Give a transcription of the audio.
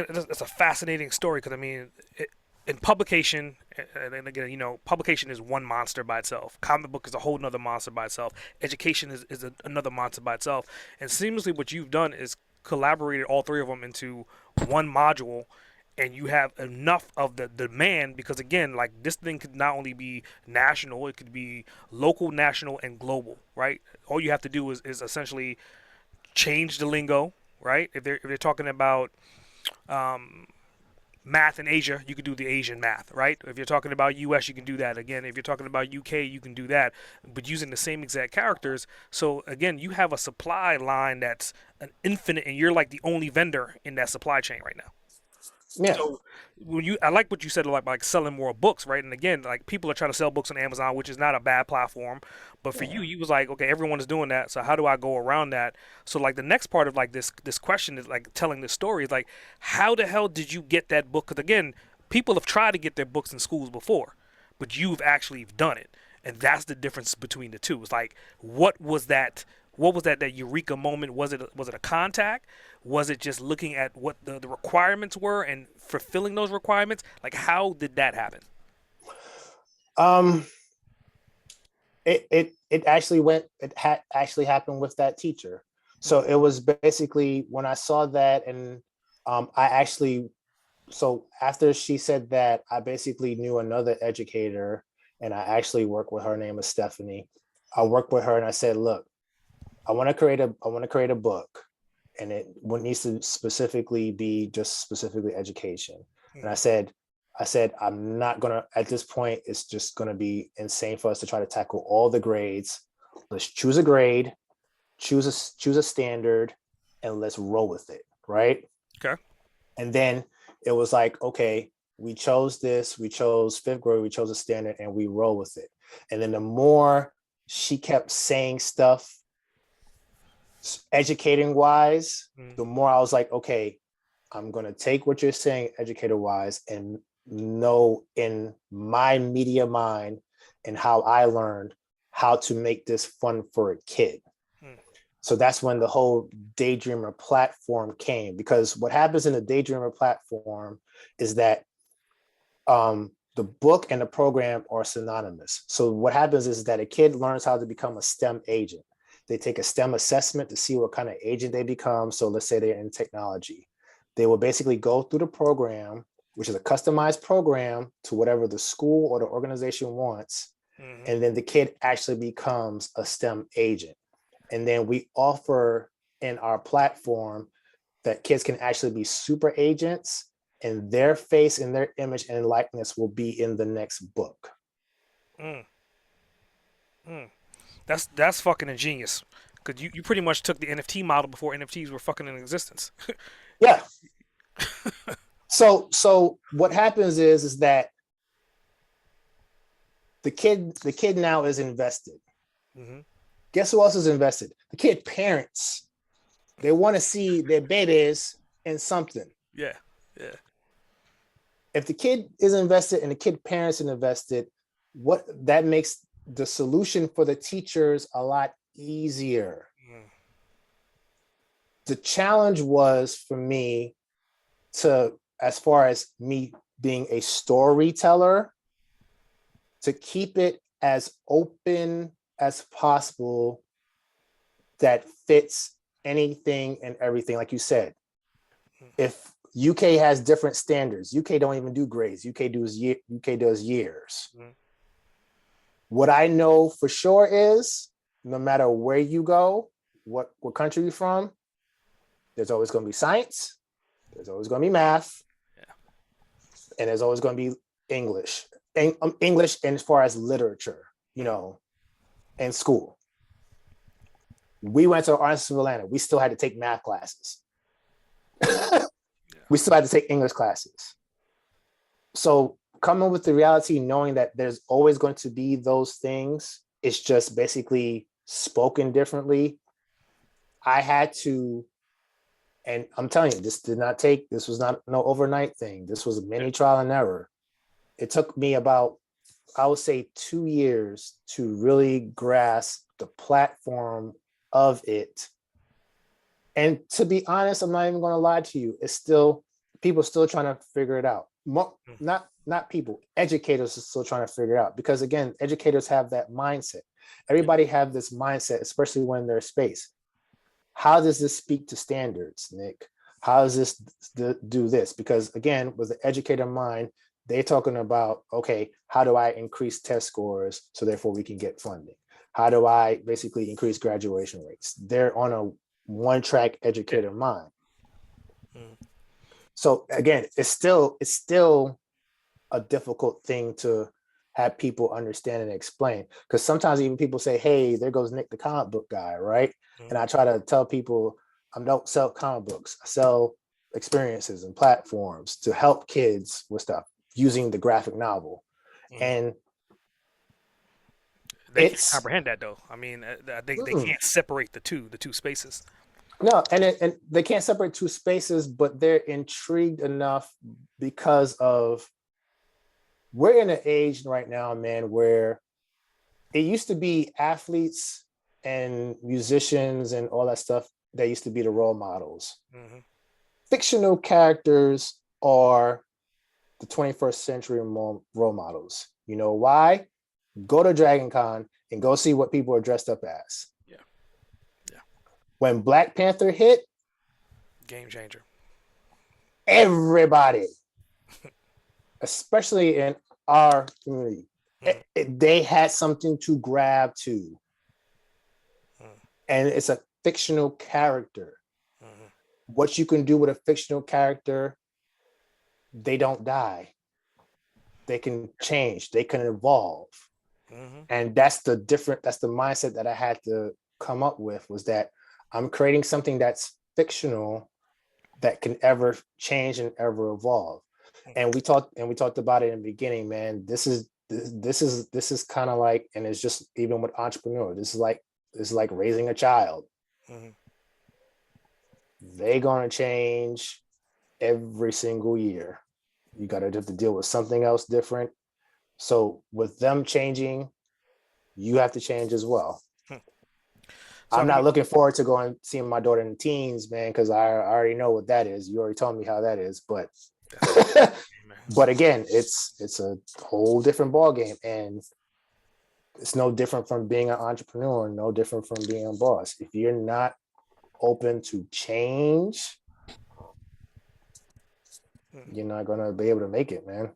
think it's a fascinating story because I mean, in publication, and again, publication is one monster by itself. Comic book is a whole nother monster by itself. Education is another monster by itself. And seamlessly, what you've done is collaborated all three of them into one module, and you have enough of the demand because again, like this thing could not only be national, it could be local, national, and global, right? All you have to do is essentially change the lingo, right? If they're talking about um, math in Asia, you can do the Asian math, right? If you're talking about US, you can do that. Again, if you're talking about UK, you can do that, but using the same exact characters. So again, you have a supply line that's an infinite, and you're like the only vendor in that supply chain right now. Yeah. So I like what you said, like selling more books, right? And again, like people are trying to sell books on Amazon, which is not a bad platform, but for Yeah. you was like, okay, everyone is doing that, so how do I go around that? So like the next part of like this question is like telling the story is like, how the hell did you get that book? Because again, people have tried to get their books in schools before, but you've actually done it, and that's the difference between the two. It's like, what was that? What was that eureka moment? Was it a contact? Was it just looking at what the requirements were and fulfilling those requirements? Like, how did that happen? Um, it actually actually happened with that teacher. So Mm, it was basically when I saw that, and I actually, so after she said that, I basically knew another educator, and I actually worked with her. Her name is Stephanie. I mm, worked with her, and I said, look, I want to create a book, and it needs to specifically be just specifically education. And mm, I said, I'm not gonna at this point. It's just gonna be insane for us to try to tackle all the grades. Let's choose a grade, choose a standard, and let's roll with it, right? okay. And then it was like, okay, we chose this, we chose fifth grade, we chose a standard, and we roll with it. And then the more she kept saying stuff educating wise, Mm, the more I was like, okay, I'm going to take what you're saying educator wise and know in my media mind and how I learned how to make this fun for a kid. mm, So that's when the whole Daydreamer platform came, because what happens in the Daydreamer platform is that the book and the program are synonymous. So what happens is that a kid learns how to become a STEM agent. They take a STEM assessment to see what kind of agent they become. So let's say they're in technology. They will basically go through the program, which is a customized program to whatever the school or the organization wants. mm, And then the kid actually becomes a STEM agent. And then we offer in our platform that kids can actually be super agents, and their face and their image and likeness will be in the next book. mm, mm. That's fucking ingenious. Cause you pretty much took the NFT model before NFTs were fucking in existence. Yeah. So what happens is that the kid now is invested. Hmm. Guess who else is invested? The kid parents. They want to see their babies in something. Yeah, yeah. If the kid is invested and the kid parents are invested, what that makes the solution for the teachers a lot easier. Mm, The challenge was for me to, as far as me being a storyteller, to keep it as open as possible that fits anything and everything. Like you said, if UK has different standards, UK don't even do grades. UK does years. mm, What I know for sure is no matter where you go, what country you're from, there's always going to be science, there's always going to be math, yeah. and there's always going to be English. English, and as far as literature, Mm, in school. We went to Arts of Atlanta. We still had to take math classes. yeah. We still had to take English classes. So coming with the reality, knowing that there's always going to be those things, it's just basically spoken differently. I had to, and I'm telling you, this was not no overnight thing. This was a Yeah. mini trial and error. It took me about, I would say, 2 years to really grasp the platform of it. And to be honest, I'm not even going to lie to you. It's still people still trying to figure it out. Mm. Not people, educators are still trying to figure it out, because again, educators have that mindset. Everybody have this mindset, especially when they're space. How does this speak to standards, Nick? How does this do this? Because again, with the educator mind, they're talking about, okay, how do I increase test scores so therefore we can get funding? How do I basically increase graduation rates? They're on a one track educator mind. Mm. So again, it's still a difficult thing to have people understand and explain, because sometimes even people say, hey, there goes Nick the comic book guy, right? And I try to tell people, I don't sell comic books, I sell experiences and platforms to help kids with stuff using the graphic novel. Mm. And They can't it's comprehend that though. I mean, they can't separate the two spaces. no, and they can't separate two spaces, but they're intrigued enough because of, we're in an age right now, man, where it used to be athletes and musicians and all that stuff that used to be the role models. Mm-hmm. Fictional characters are the 21st century role models. You know why? Go to Dragon Con and go see what people are dressed up as. Yeah, yeah, When Black Panther hit, game changer. everybody, especially in our community, Mm. they had something to grab to. Mm. And it's a fictional character. Mm-hmm. What you can do with a fictional character, they don't die. They can change, they can evolve. Mm-hmm. And that's the mindset that I had to come up with, was that I'm creating something that's fictional that can ever change and ever evolve. And we talked about it in the beginning, man. This is kind of like, and it's just even with entrepreneur, this is like raising a child. Mm-hmm. They're gonna change every single year. You gotta have to deal with something else different. So with them changing, you have to change as well. Hmm. So I I'm mean, not looking forward to going seeing my daughter in the teens, man, because I already know what that is. You already told me how that is, but that's a whole game, man. but again, it's a whole different ball game, and it's no different from being an entrepreneur, no different from being a boss. If you're not open to change, Mm. you're not gonna be able to make it, man.